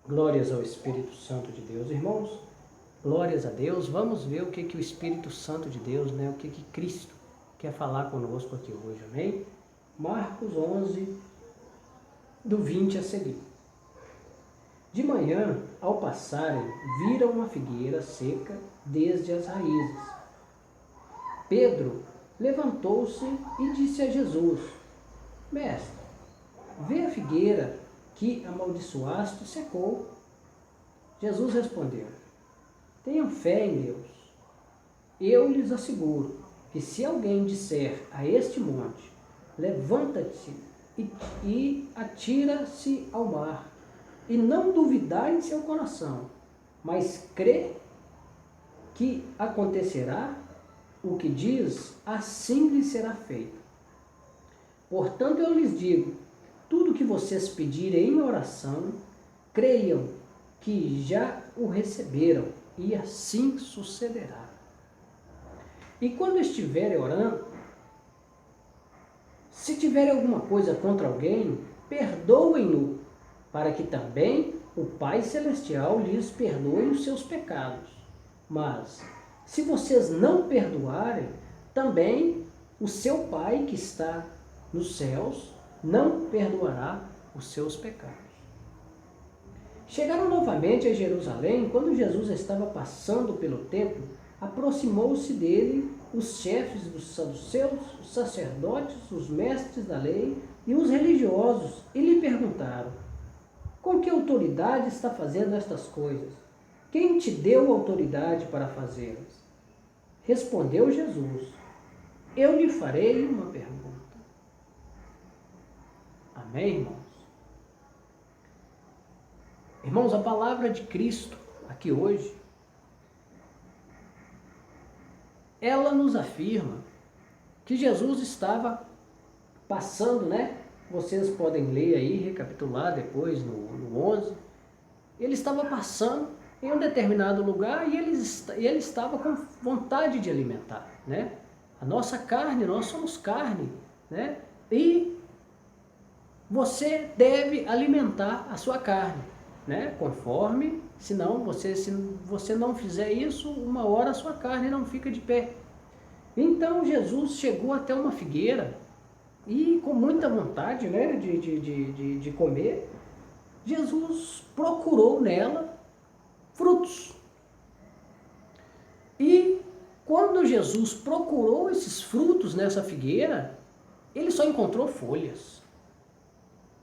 Glórias ao Espírito Santo de Deus, irmãos. Glórias a Deus. Vamos ver o que o Espírito Santo de Deus, o que Cristo quer falar conosco aqui hoje, amém? Marcos 11, do 20 a seguir. De manhã, ao passarem, viram uma figueira seca desde as raízes. Pedro levantou-se e disse a Jesus: Mestre, vê a figueira que amaldiçoaste secou. Jesus respondeu: Tenham fé em Deus. Eu lhes asseguro que se alguém disser a este monte, levanta-te e atira-se ao mar, e não duvidar em seu coração, mas crê que acontecerá o que diz, assim lhe será feito. Portanto, eu lhes digo, tudo que vocês pedirem em oração, creiam que já o receberam, e assim sucederá. E quando estiverem orando, se tiverem alguma coisa contra alguém, perdoem-no, para que também o Pai Celestial lhes perdoe os seus pecados. Mas, se vocês não perdoarem, também o seu Pai que está nos céus não perdoará os seus pecados. Chegaram novamente a Jerusalém. Quando Jesus estava passando pelo templo, aproximou-se dele os chefes dos saduceus, os sacerdotes, os mestres da lei e os religiosos, e lhe perguntaram: Com que autoridade está fazendo estas coisas? Quem te deu autoridade para fazê-las? Respondeu Jesus: Eu lhe farei uma pergunta. Amém, irmãos? Irmãos, a palavra de Cristo aqui hoje, ela nos afirma que Jesus estava passando, Vocês podem ler aí, recapitular depois no 11. Ele estava passando em um determinado lugar e ele estava com vontade de alimentar, A nossa carne, nós somos carne, E você deve alimentar a sua carne, Conforme, senão, se você não fizer isso, uma hora a sua carne não fica de pé. Então Jesus chegou até uma figueira e com muita vontade, de comer, Jesus procurou nela frutos. E quando Jesus procurou esses frutos nessa figueira, ele só encontrou folhas.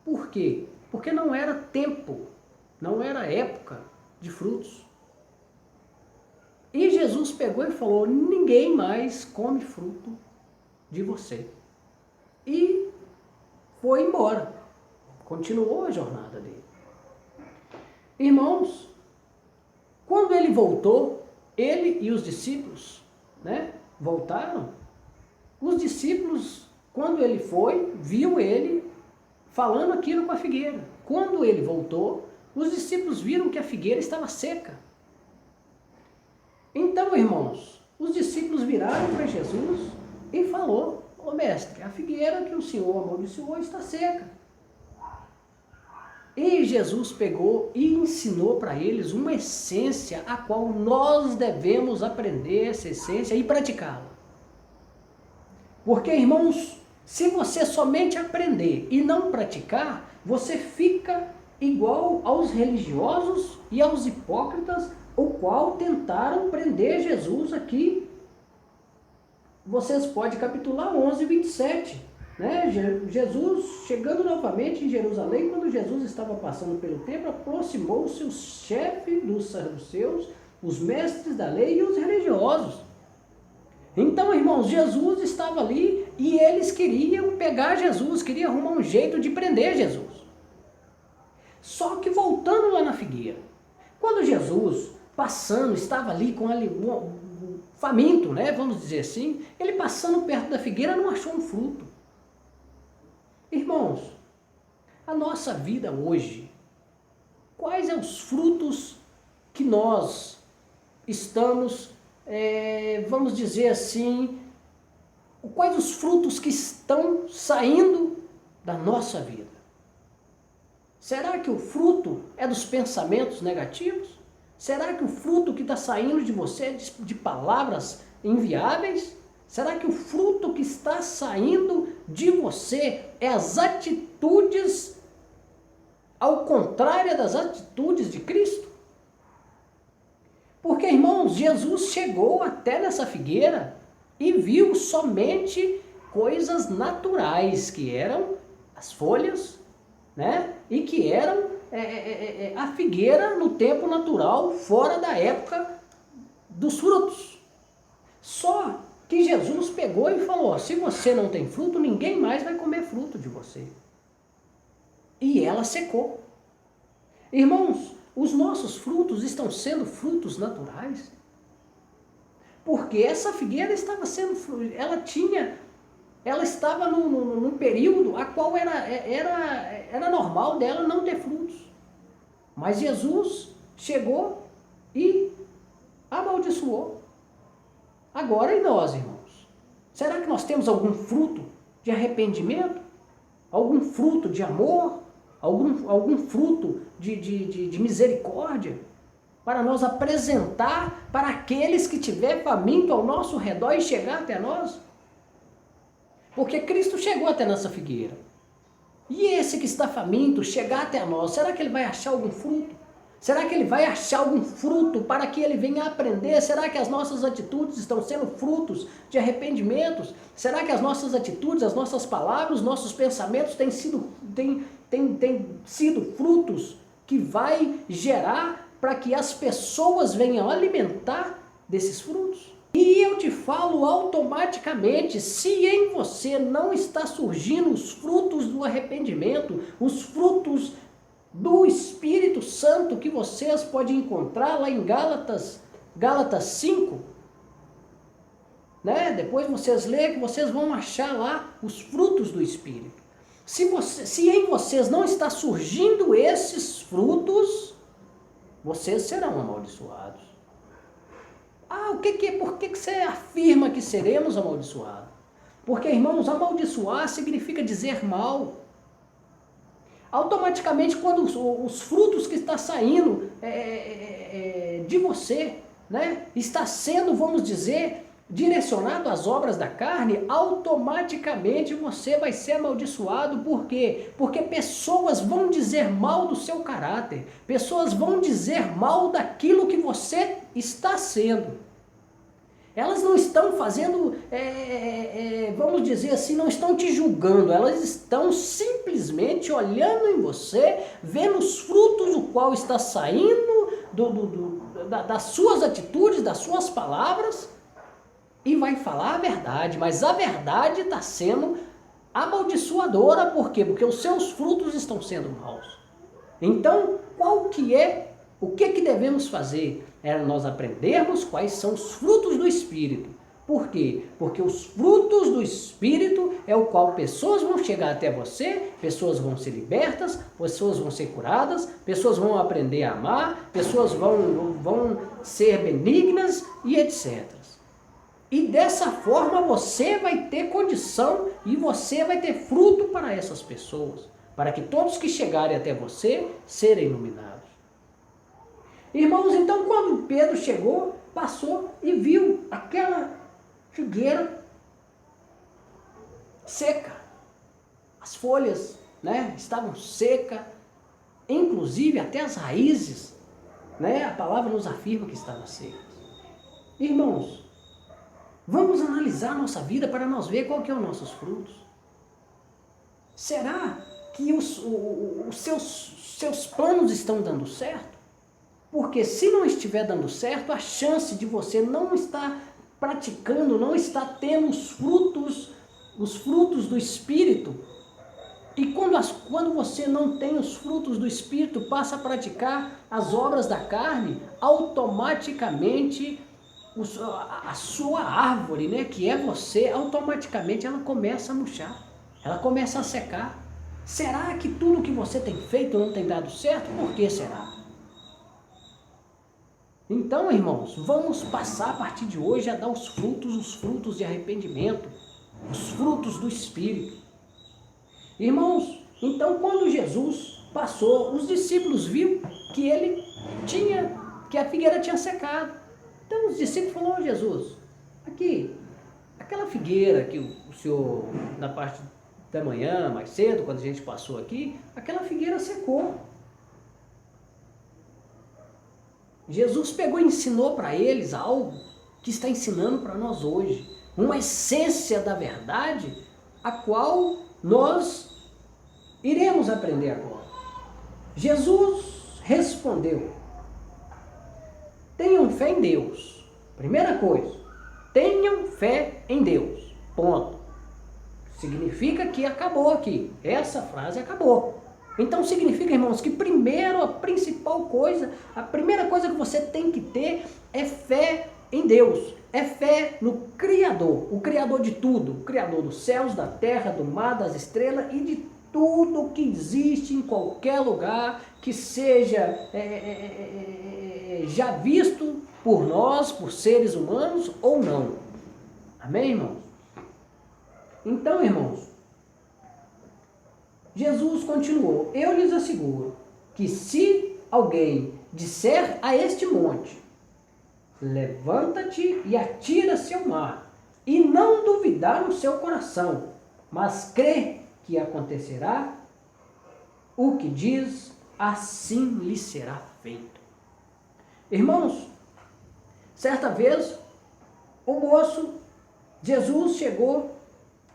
Por quê? Porque não era tempo, não era época de frutos. E Jesus pegou e falou: ninguém mais come fruto de você. E foi embora. Continuou a jornada dele. Irmãos, quando ele voltou, ele e os discípulos, voltaram. Os discípulos, quando ele foi, viu ele falando aquilo com a figueira. Quando ele voltou, os discípulos viram que a figueira estava seca. Então, irmãos, os discípulos viraram para Jesus e falou: Ô mestre, a figueira que o Senhor amaldiçoou está seca. E Jesus pegou e ensinou para eles uma essência a qual nós devemos aprender essa essência e praticá-la. Porque, irmãos, se você somente aprender e não praticar, você fica igual aos religiosos e aos hipócritas, o qual tentaram prender Jesus aqui. Vocês podem capitular 11, 27. Jesus, chegando novamente em Jerusalém, quando Jesus estava passando pelo templo, aproximou-se o chefe dos saduceus, os mestres da lei e os religiosos. Então, irmãos, Jesus estava ali e eles queriam pegar Jesus, queriam arrumar um jeito de prender Jesus. Só que voltando lá na figueira, quando Jesus, passando, estava ali com faminto, vamos dizer assim, ele passando perto da figueira não achou um fruto. Irmãos, a nossa vida hoje, quais são os frutos que nós estamos, vamos dizer assim, quais os frutos que estão saindo da nossa vida? Será que o fruto é dos pensamentos negativos? Será que o fruto que está saindo de você é de palavras inviáveis? Será que o fruto que está saindo de você é as atitudes ao contrário das atitudes de Cristo? Porque, irmãos, Jesus chegou até nessa figueira e viu somente coisas naturais, que eram as folhas, né? E que eram a figueira no tempo natural, fora da época dos frutos. Só que Jesus pegou e falou, se você não tem fruto, ninguém mais vai comer fruto de você. E ela secou. Irmãos, os nossos frutos estão sendo frutos naturais. Porque essa figueira estava sendo, ela estava num período a qual era normal dela não ter frutos. Mas Jesus chegou e amaldiçoou. Agora, e nós, irmãos? Será que nós temos algum fruto de arrependimento? Algum fruto de amor? Algum fruto de misericórdia? Para nós apresentar para aqueles que tiver faminto ao nosso redor e chegar até nós? Porque Cristo chegou até nossa figueira. E esse que está faminto chegar até nós, será que ele vai achar algum fruto? Será que ele vai achar algum fruto para que ele venha aprender? Será que as nossas atitudes estão sendo frutos de arrependimentos? Será que as nossas atitudes, as nossas palavras, os nossos pensamentos têm sido frutos que vai gerar para que as pessoas venham alimentar desses frutos? E eu te falo automaticamente, se em você não está surgindo os frutos do arrependimento, os frutos do Espírito Santo que vocês podem encontrar lá em Gálatas 5, né? Depois vocês lêem que vocês vão achar lá os frutos do Espírito. Se em vocês não está surgindo esses frutos, vocês serão amaldiçoados. Por que você afirma que seremos amaldiçoados? Porque, irmãos, amaldiçoar significa dizer mal. Automaticamente, quando os frutos que está saindo de você, né, está sendo, vamos dizer, direcionado às obras da carne, automaticamente você vai ser amaldiçoado. Por quê? Porque pessoas vão dizer mal do seu caráter, pessoas vão dizer mal daquilo que você está sendo. Elas não estão fazendo, vamos dizer assim, não estão te julgando, elas estão simplesmente olhando em você, vendo os frutos, o qual está saindo das suas atitudes, das suas palavras, e vai falar a verdade, mas a verdade está sendo amaldiçoadora. Por quê? Porque os seus frutos estão sendo maus. Então, o que devemos fazer? É nós aprendermos quais são os frutos do Espírito. Por quê? Porque os frutos do Espírito é o qual pessoas vão chegar até você, pessoas vão ser libertas, pessoas vão ser curadas, pessoas vão aprender a amar, pessoas vão ser benignas e etc. E dessa forma você vai ter condição e você vai ter fruto para essas pessoas, para que todos que chegarem até você serem iluminados. Irmãos, então quando Pedro chegou, passou e viu aquela figueira seca. As folhas, né, estavam secas, inclusive até as raízes, né, a palavra nos afirma que estavam secas. Irmãos, vamos analisar nossa vida para nós ver qual que é os nossos frutos. Será que os seus planos estão dando certo? Porque se não estiver dando certo, a chance de você não estar praticando, não estar tendo os frutos do Espírito. E quando você não tem os frutos do Espírito, passa a praticar as obras da carne, automaticamente a sua árvore, né, que é você, automaticamente ela começa a murchar, ela começa a secar. Será que tudo que você tem feito não tem dado certo? Por que será? Então, irmãos, vamos passar a partir de hoje a dar os frutos de arrependimento, os frutos do Espírito. Irmãos, então quando Jesus passou, os discípulos viram que que a figueira tinha secado. Então os discípulos falaram: "Ô Jesus, aqui, aquela figueira que o Senhor, na parte da manhã, mais cedo, quando a gente passou aqui, aquela figueira secou." Jesus pegou e ensinou para eles algo que está ensinando para nós hoje, uma essência da verdade, a qual nós iremos aprender agora. Jesus respondeu: tenham fé em Deus. Primeira coisa, tenham fé em Deus. Ponto. Significa que acabou aqui. Essa frase acabou. Então significa, irmãos, que primeiro, a principal coisa, a primeira coisa que você tem que ter é fé em Deus. É fé no Criador, o Criador de tudo, o Criador dos céus, da terra, do mar, das estrelas e de tudo que existe em qualquer lugar que seja já visto por nós, por seres humanos ou não. Amém, irmãos? Então, irmãos, Jesus continuou: eu lhes asseguro que se alguém disser a este monte, levanta-te e atira-se ao mar, e não duvidar no seu coração, mas crê que acontecerá o que diz, assim lhe será feito. Irmãos, certa vez, o moço, Jesus chegou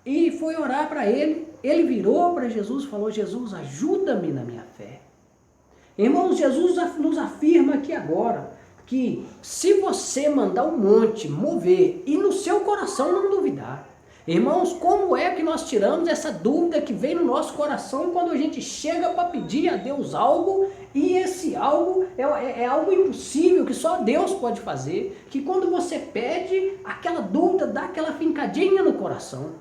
e foi orar para ele. Ele virou para Jesus e falou: Jesus, ajuda-me na minha fé. Irmãos, Jesus nos afirma aqui agora que se você mandar um monte mover e no seu coração não duvidar. Irmãos, como é que nós tiramos essa dúvida que vem no nosso coração quando a gente chega para pedir a Deus algo e esse algo é algo impossível, que só Deus pode fazer, que quando você pede, aquela dúvida dá aquela fincadinha no coração.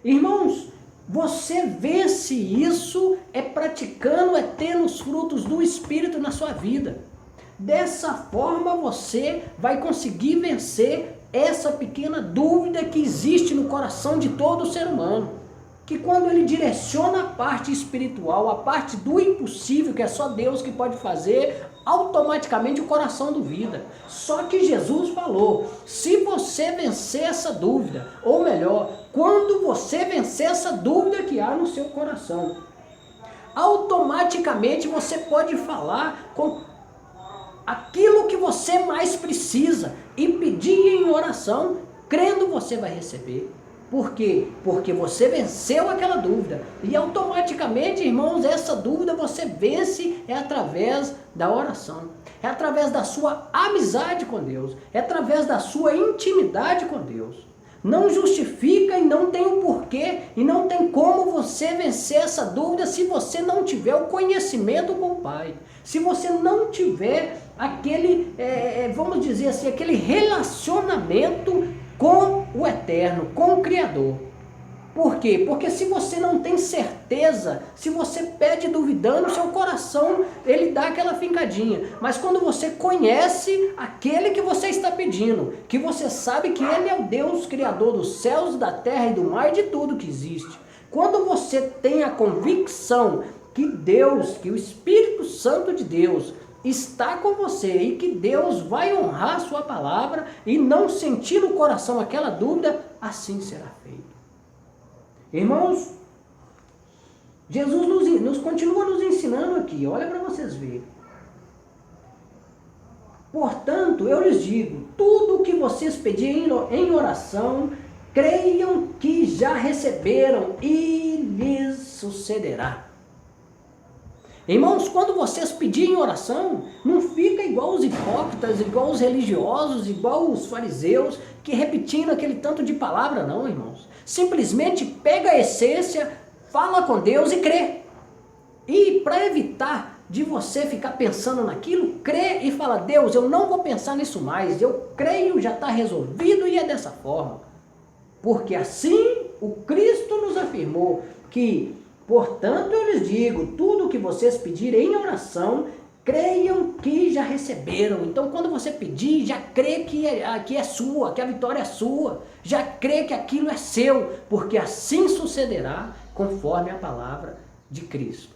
Irmãos, você vence isso praticando, tendo os frutos do Espírito na sua vida. Dessa forma você vai conseguir vencer essa pequena dúvida que existe no coração de todo ser humano. Que quando ele direciona a parte espiritual, a parte do impossível, que é só Deus que pode fazer, automaticamente o coração duvida. Só que Jesus falou: se você vencer essa dúvida, ou melhor, quando você vencer essa dúvida que há no seu coração, automaticamente você pode falar com aquilo que você mais precisa e pedir em oração, crendo você vai receber. Por quê? Porque você venceu aquela dúvida. E automaticamente, irmãos, essa dúvida você vence através da oração. É através da sua amizade com Deus. É através da sua intimidade com Deus. Não justifica e não tem o porquê e não tem como você vencer essa dúvida se você não tiver o conhecimento com o Pai. Se você não tiver aquele, vamos dizer assim, aquele relacionamento com o Eterno, com o Criador. Por quê? Porque se você não tem certeza, se você pede duvidando, seu coração, ele dá aquela fincadinha. Mas quando você conhece aquele que você está pedindo, que você sabe que ele é o Deus Criador dos céus, da terra e do mar e de tudo que existe. Quando você tem a convicção que Deus, que o Espírito Santo de Deus está com você e que Deus vai honrar a sua palavra e não sentir no coração aquela dúvida, assim será feito. Irmãos, Jesus nos continua nos ensinando aqui, olha para vocês verem. Portanto, eu lhes digo, tudo o que vocês pedirem em oração, creiam que já receberam e lhes sucederá. Irmãos, quando vocês pedirem oração, não fica igual os hipócritas, igual os religiosos, igual os fariseus, que repetindo aquele tanto de palavra, não, irmãos. Simplesmente pega a essência, fala com Deus e crê. E para evitar de você ficar pensando naquilo, crê e fala: Deus, eu não vou pensar nisso mais, eu creio, já está resolvido e é dessa forma. Porque assim o Cristo nos afirmou que, portanto, eu lhes digo, tudo o que vocês pedirem em oração, creiam que já receberam. Então, quando você pedir, já crê que é sua, que a vitória é sua. Já crê que aquilo é seu, porque assim sucederá conforme a palavra de Cristo.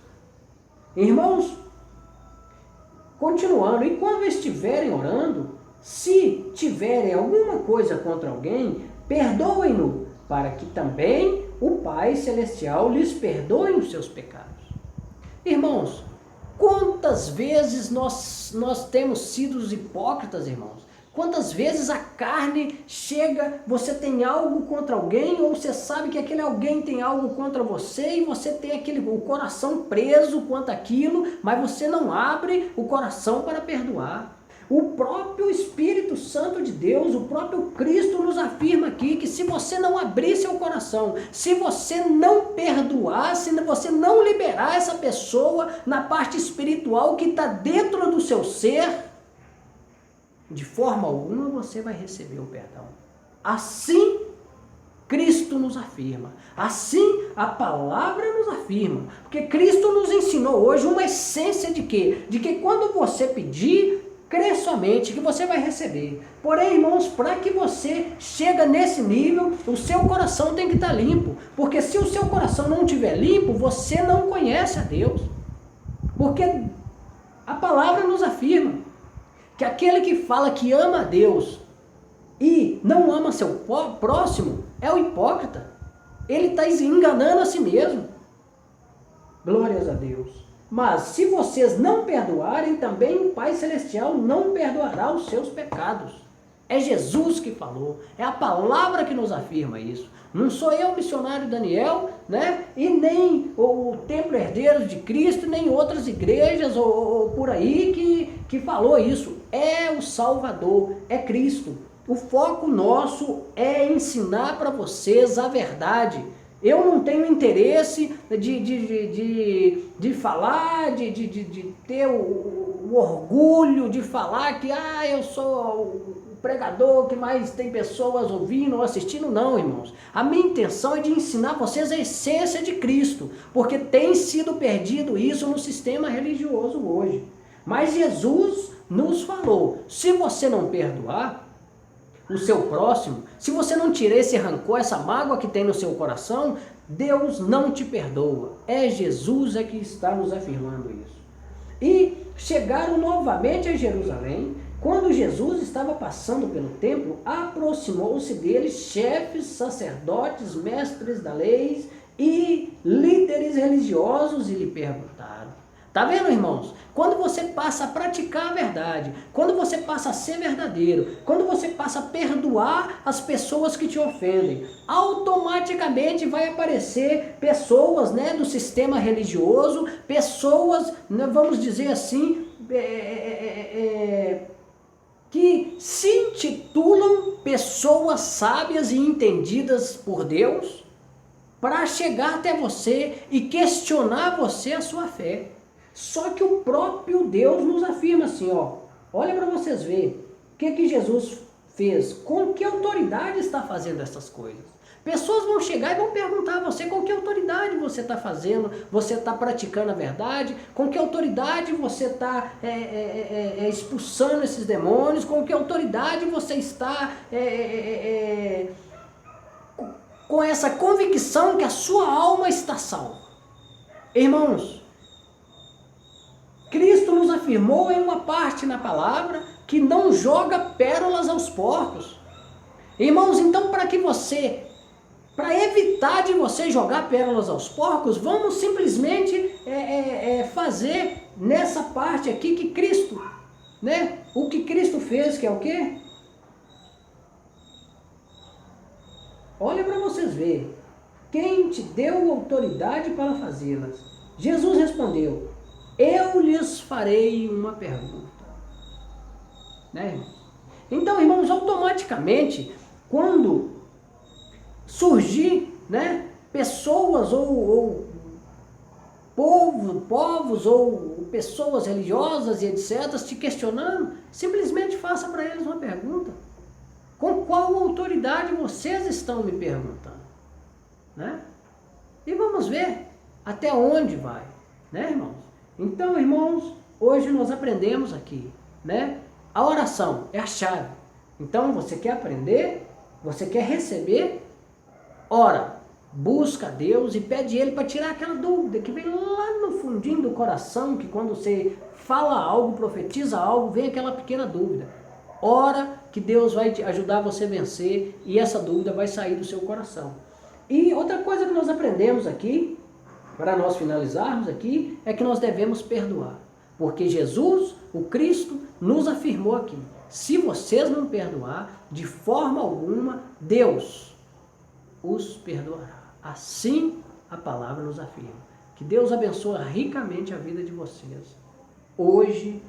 Irmãos, continuando, e quando estiverem orando, se tiverem alguma coisa contra alguém, perdoem-no, para que também o Pai Celestial lhes perdoe os seus pecados. Irmãos, quantas vezes nós temos sido os hipócritas, irmãos? Quantas vezes a carne chega, você tem algo contra alguém, ou você sabe que aquele alguém tem algo contra você, e você tem o coração preso quanto àquilo, mas você não abre o coração para perdoar. O próprio Espírito Santo de Deus, o próprio Cristo nos afirma aqui que se você não abrir seu coração, se você não perdoar, se você não liberar essa pessoa na parte espiritual que está dentro do seu ser, de forma alguma você vai receber o perdão. Assim Cristo nos afirma. Assim a palavra nos afirma. Porque Cristo nos ensinou hoje uma essência de quê? De que quando você pedir, crê somente que você vai receber. Porém, irmãos, para que você chegue nesse nível, o seu coração tem que estar limpo. Porque se o seu coração não estiver limpo, você não conhece a Deus. Porque a palavra nos afirma que aquele que fala que ama a Deus e não ama seu próximo é o hipócrita. Ele está enganando a si mesmo. Glórias a Deus. Mas se vocês não perdoarem, também o Pai Celestial não perdoará os seus pecados. É Jesus que falou, é a palavra que nos afirma isso. Não sou eu, o missionário Daniel, né? E nem o Templo Herdeiros de Cristo, nem outras igrejas ou por aí que falou isso. É o Salvador, é Cristo. O foco nosso é ensinar para vocês a verdade. Eu não tenho interesse de falar, de ter o orgulho de falar que eu sou o pregador que mais tem pessoas ouvindo ou assistindo. Não, irmãos. A minha intenção é de ensinar vocês a essência de Cristo, porque tem sido perdido isso no sistema religioso hoje. Mas Jesus nos falou, se você não perdoar o seu próximo, se você não tirar esse rancor, essa mágoa que tem no seu coração, Deus não te perdoa. É Jesus que está nos afirmando isso. E chegaram novamente a Jerusalém. Quando Jesus estava passando pelo templo, aproximou-se deles chefes, sacerdotes, mestres da lei e líderes religiosos e lhe perguntaram. Tá vendo, irmãos? Quando você passa a praticar a verdade, quando você passa a ser verdadeiro, quando você passa a perdoar as pessoas que te ofendem, automaticamente vai aparecer pessoas, né, do sistema religioso, pessoas, né, vamos dizer assim, que se intitulam pessoas sábias e entendidas por Deus, para chegar até você e questionar você a sua fé. Só que o próprio Deus nos afirma assim, olha para vocês verem o que Jesus fez, com que autoridade está fazendo essas coisas. Pessoas vão chegar e vão perguntar a você com que autoridade você está fazendo, você está praticando a verdade, com que autoridade você está expulsando esses demônios, com que autoridade você está com essa convicção que a sua alma está salva. Irmãos, Cristo nos afirmou em uma parte na palavra que não joga pérolas aos porcos. Irmãos, então para evitar de você jogar pérolas aos porcos, vamos simplesmente fazer nessa parte aqui que Cristo, né? O que Cristo fez, que é o quê? Olha para vocês verem. Quem te deu autoridade para fazê-las? Jesus respondeu, eu lhes farei uma pergunta. Né, irmãos? Então, irmãos, automaticamente, quando surgir, né, pessoas ou povos ou pessoas religiosas e etc. te questionando, simplesmente faça para eles uma pergunta. Com qual autoridade vocês estão me perguntando? Né? E vamos ver até onde vai, né, irmãos? Então, irmãos, hoje nós aprendemos aqui, né? A oração é a chave. Então, você quer aprender? Você quer receber? Ora. busca a Deus e pede Ele para tirar aquela dúvida que vem lá no fundinho do coração, que quando você fala algo, profetiza algo, vem aquela pequena dúvida. Ora que Deus vai te ajudar você a vencer e essa dúvida vai sair do seu coração. E outra coisa que nós aprendemos aqui, para nós finalizarmos aqui, é que nós devemos perdoar. Porque Jesus, o Cristo, nos afirmou aqui, se vocês não perdoar, de forma alguma, Deus os perdoará. Assim a palavra nos afirma. Que Deus abençoe ricamente a vida de vocês, hoje